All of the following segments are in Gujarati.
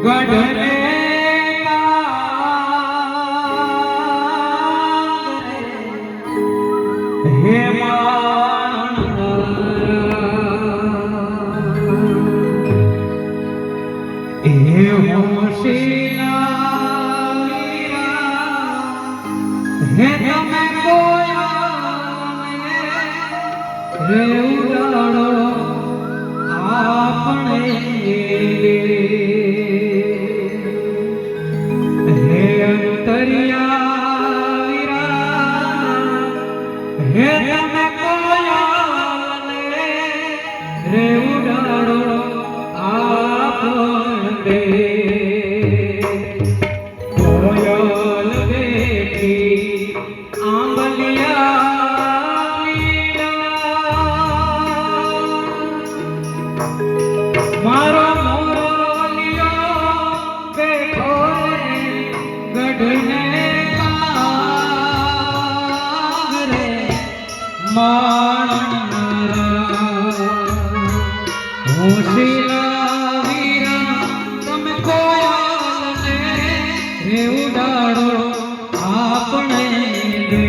ગઢને હે હે તમે કોયા રે ઉડાડો આપણે હે અંતરિયા હે તમે કોયા રે ઉડાડો આપણે કોયલ બેઠી મારો મોરલિયો બેઠો ગઢને કાગરે માણરા હોશિલા વીરા તમે કોયલને રે ઉડાડો આપણે દે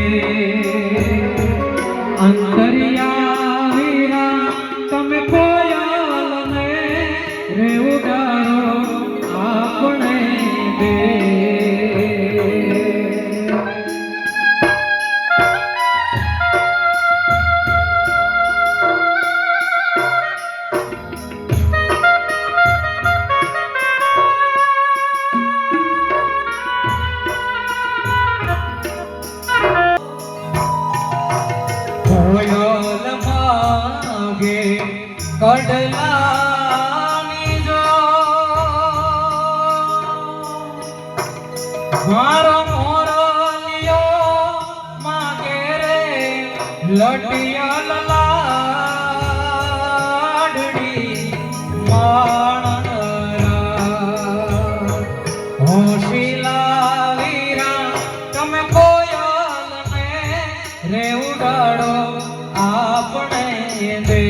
અંતરિયા વીરા તમે કોયલને રે ઉડાડો આપણે દે કોયલ માગે કડલાની જો મારો મોરલિયો માગે રે લટિયા લાડડી માણરા હોશિલા વીરા તમે કોયલને રે ઉડાડો આપણે દે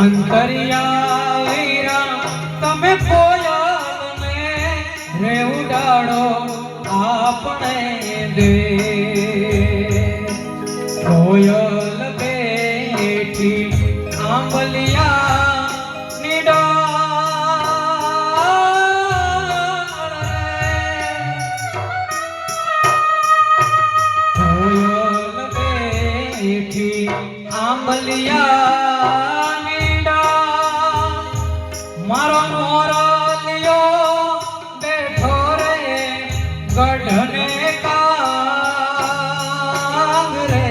અંતરિયા વીરા તમે કોયલને રે ઉડાડો આપણે દે કોયલ બેઠી આંબલિયા નિડાળ કોયલ બેઠી આંબલિયા નીડા મારો મોરલિયો બેઠો રે ગઢને કાગરે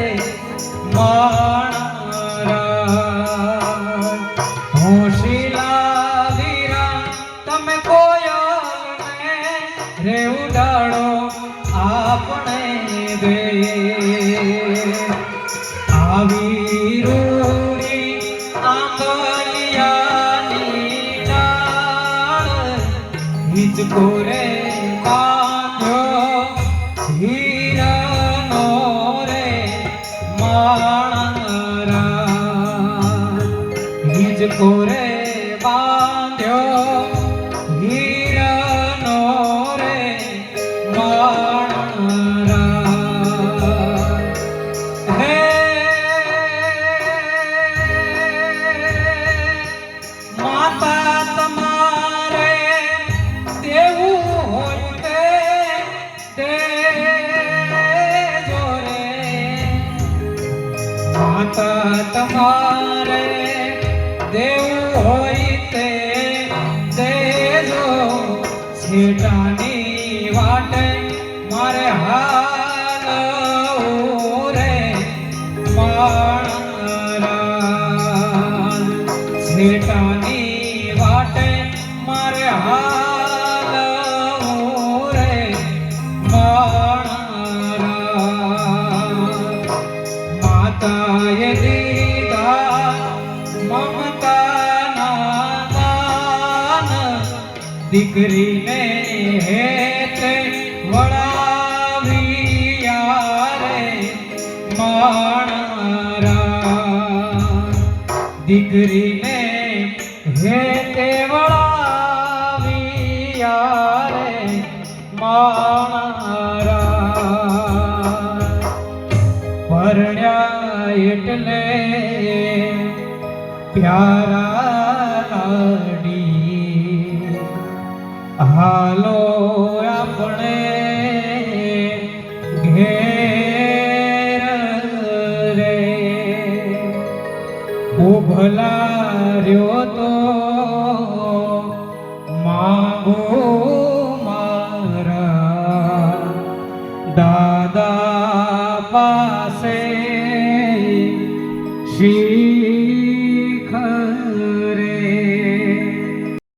માણરા હોશિલા વીરા તમે કોયલને રે ઉડાડો આપણે દે આવી રૂડી આંબલિયાની ડાળ હિચકો રે બાંધ્યો હીરાનો રે માણરા હિચકો રે બાંધ્યો હીરાનો રે માણરા તમારે દેવું હોય તે દેજો છેટાની વાટે મારે હાલવું રે માણરા છેટાની વાટે મારે હાલવું રે માણરા માતાએ દીકરીને હેતે વળાવ્યા રે માણરા દીકરીને હેતે વળા પ્યારા લાડી હાલો આપણે ઘેર રે ઉભલા રહ્યો તો માંગો